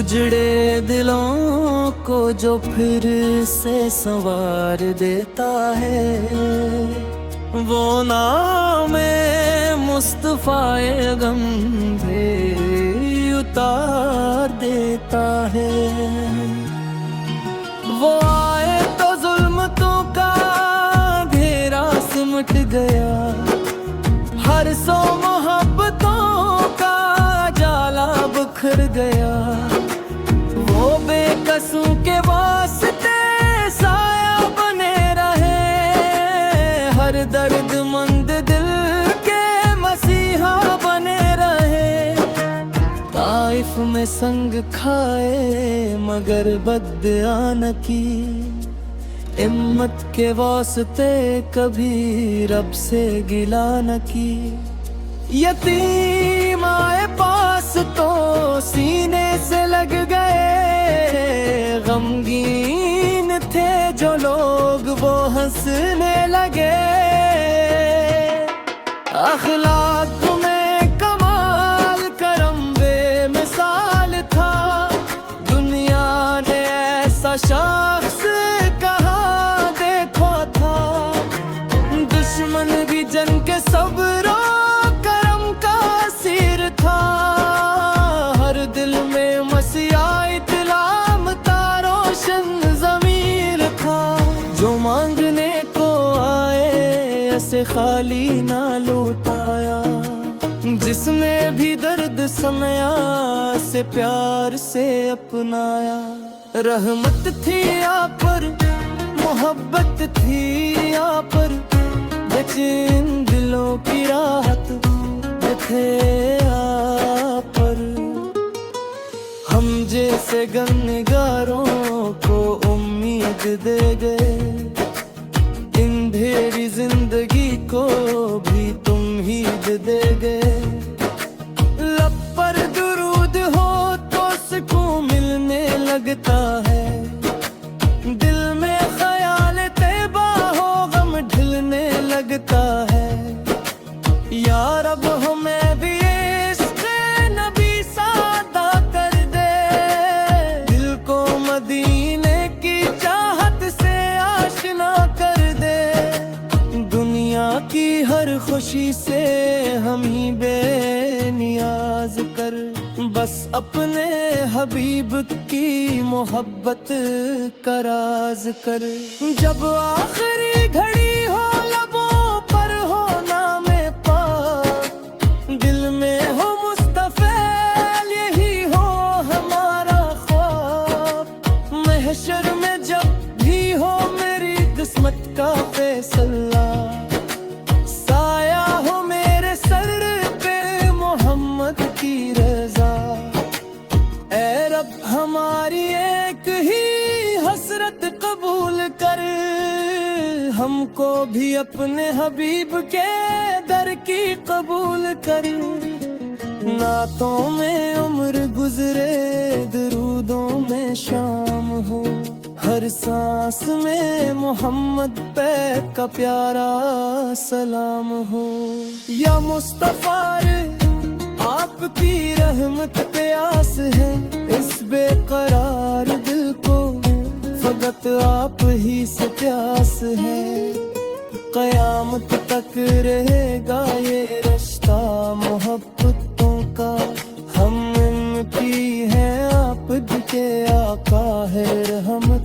उजड़े दिलों को जो फिर से संवार देता है, वो नाम मुस्तफ़ाए गम भी उतार देता है। वो आए तो जुल्मतों का घेरा सिमट गया, हर सौ मोहब्बतों का जाला बिखर गया। वो बेकसों के वास्ते साया बने रहे, हर दर्दमंद दिल के मसीहा बने रहे। ताइफ में संग खाए मगर बदआन की, हिम्मत के वास्ते कभी रब से गिला न की। यतीम आए पास तो सीने से लग गए, गमगीन थे जो लोग वो हंसने लगे। अखलाक में कमाल करम बेमिसाल था, दुनिया ने ऐसा शख्स कहाँ देखा था। दुश्मन भी जन के सब्र करम का सिर था, हर दिल में मसीहा इत्लाम का रोशन ज़मीर था। जो मांगने को आए ऐसे खाली ना लौटाया, जिसने भी दर्द समया से प्यार से अपनाया। रहमत थी आप पर, मोहब्बत थी आप पर, बेचैन दिलों की राहत थे आप पर। हम जैसे गन्नगारों को उम्मीद दे गए, अंधेरी जिंदगी को भी तुम हीद दे गए। लब पर दुरूद हो तो सुकून मिलने लगता है, दिल में ख्याल तैबा हो गम ढलने लगता है। या रब हमें भी इश्क़ नबी सादा कर दे, दिल को मदीने की चाहत से आशना कर दे। दुनिया की हर खुशी से हम ही बेनियाज कर, बस अपने हबीब की मोहब्बत का राज कर। जब आखिरी घड़ी हो लबों पर हो नामे पाक, दिल में हो मुस्तफ़ैल यही हो हमारा ख्वाब। महशर में जब भी हो मेरी किस्मत का फैसला, साया हो मेरे सर पे मोहम्मद की रज़ा। ऐ रब हमारी एक ही हसरत कबूल कर, हमको भी अपने हबीब के दर की कबूल कर। नातों में उम्र गुजरे, दरूदों में शाम हो, हर सांस में मोहम्मद पे का प्यारा सलाम हो। या मुस्तफा आपकी रहमत पे आस है, इस बेकरार दिल को फकत आप ही से प्यास है। कयामत तक रहेगा ये रिश्ता मोहब्बतों का, हम इनकी हैं आप के आका है रहमत